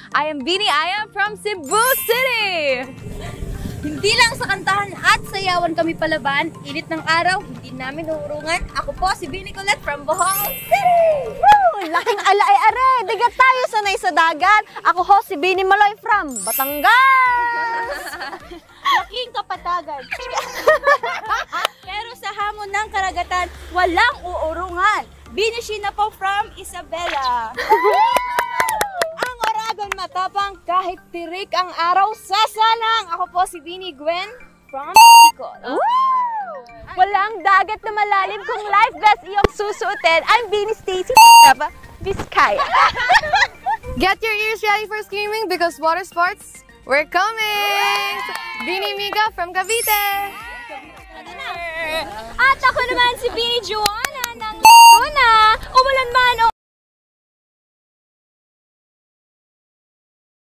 I am Bini, I am from Cebu City! Hindi lang sa kantahan at sayawan kami palaban, init ng araw, hindi namin uurungan. Ako po si Bini Colette from Bohol City! Woo! Laking alay are! Digat tayo sanay sa dagat! Ako ho si Bini Maloy from Batangas! Laking kapatagan. Pero sa hamon ng karagatan, walang uurungan. Bini Sheena po from Isabela. Ang Oragon matapang kahit tirik ang araw sasalang. Ako po si Bini Gwen from Bicol. Walang dagat na malalim kung life vest iyong susuotin. I'm Bini Stacy Vizcaya. Get your ears ready for screaming because water sports, we're coming! Bini Miga from Cavite! At ako naman si Bini Joanna ng Luna. Umulan man o